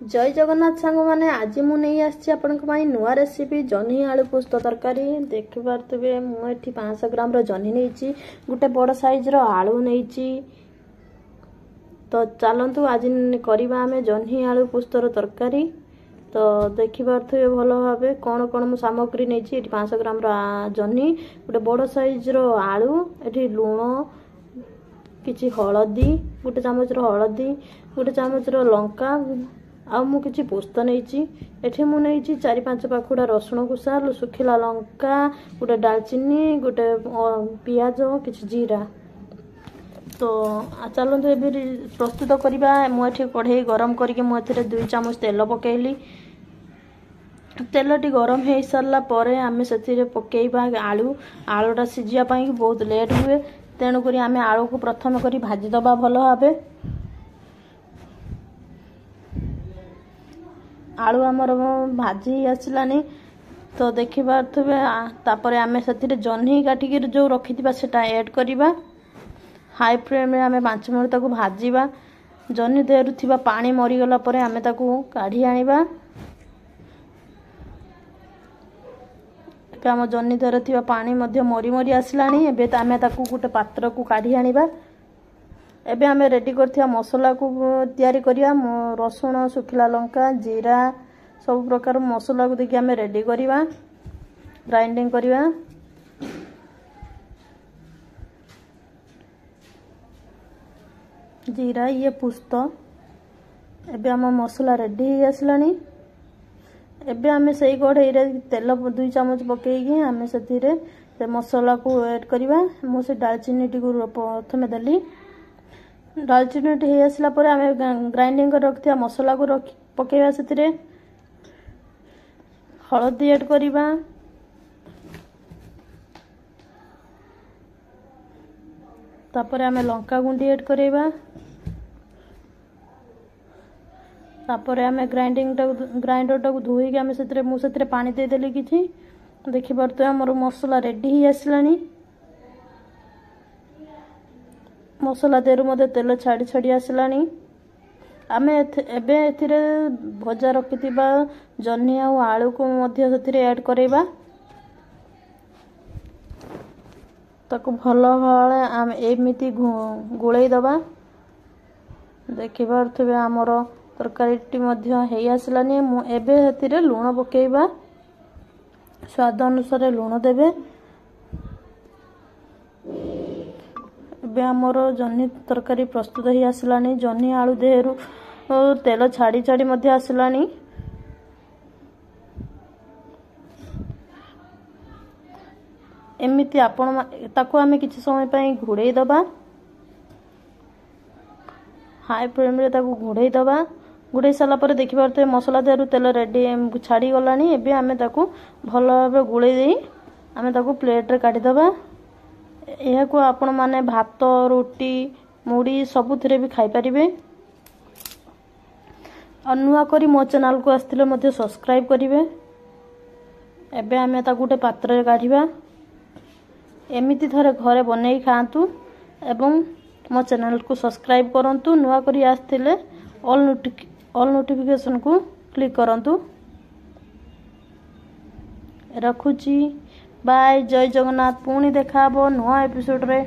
जय जगन्नाथ सांग माने आज मु नहीं आसी आपण नुआ रेसिपी जह्नी आलू पोस्त तरकारी देखिपे मुझे 500 ग्राम जह्नी नहीं गोटे बड़ साइज आलू नहीं। तो चलतु आज करवा आम जह्नी आलू पोस्तर तरकारी। तो देखिपे भल भाव कौन कौन मु सामग्री नहीं 500 ग्राम जह्नी गोटे बड़ साइज आलू ये लुण किछि हलदी गोटे चामच हलदी गोटे चामच लंका आ मु किछि पोस्त नहीं मु नहीं 4-5 पाखुड़ा रसुण कुसा सुखिला लंका गोटे डालचीनी गोटे पियाज किछि जीरा। तो चलते ए प्रस्तुत करवा मुझे कढ़ई गरम करके मुझे 2 चामच तेल पकेली। तेलटी गरम हो सारा पर आम से पकेबा आलू आलूटा सीझापी बहुत लेट हुए तेणुक आम आलू को प्रथम करी भाजीदबा भल भाव। आलू आमर भाजी आसलानी तो देखिपे तापर आम से जह्नी काटिकी जो रखी सेटा ऐड करवा। हाई फ्लेम रे आम 5 मिनट तक भाजीबा जह्नी देहरु थिबा पानी मरीगला पर आम ताकू काढ़ी आनिबा। आम जह्नी देहर थिबा पानी मध्य मरी मरी आसलानी एबे आम ताकू गोटे पात्र को काढ़ी आनिबा। एबे आम रेडी करथिया मसला को तैयारी करिया रसुण सुखिला लंका जीरा सब प्रकार मसला को देखि आम रेडी करिवा ग्राइंडिंग करिवा। जीरा ये पुस्त एबे आम मसला रेडी हो आसलानी। एबे आम से कढ़ई तेल 2 चामच पकईकि आम से मसला को ऐड करवा। मुझे डालचीनी टी प्रथम देली डालचीनी टी हो आसला पर आम ग्राइंडिंग कर रखिया मसला को पकेवा से हलदी ऐड करवा तापर आम लंका गुंडी ऐड करवा तापर आम ग्राइंडर टाक धोईक आम से पानी देदेली किछि देखिपे आमर मसला रेडी हो आसलानी। मसला देरु मध्य तेल छाड़ी छाड़ी आसलानी। आम एबे एथिरे भजा रखिथिबा जह्नी आ आलू को मध्य सेथिरे ऐड करैबा ताकू भल भाले आम एमिति गोळै दबा। देखिपे आमर तरकारी मध्य हेई आसलानी। एबे हेतिरे लुण पकेइबा स्वाद अनुसार लुण देबे। एबे आमर जह्नी तरकारी प्रस्तुत हो आसलानी। जह्नी आलू देहरु तेल छाड़ी छाड़ी मध्य आसलानी। एमिति आपण ताको आमे किछि समय पई घोड़ै दबा। हाई फ्लेम रे ताको घोड़ै दबा। घोड़ै साला पर देखिपे मसला देहरु तेल रेडी छाड़ी गलानी। एबे आमे ताको भल भाबे गोळै देई आमे ताको प्लेट रे काढी दबा। यह को आपण माने भात रोटी मुड़ी सबुथिरे भी खाई परिबे। और नुआ करी मो चैनल को आस्थिले मध्य सब्सक्राइब करिवे। एबे आमे ता गोटे पात्र रे काढिबा। एमिति थरे घरे बनै खांतु एवं मो चैनल को सब्सक्राइब करंतु। नुआ करी आस्थिले ऑल नोटिफिकेशन को क्लिक करंतु। रखुची बाय जय जगन्नाथ। पुणी देखा नुआ एपिसोड रे।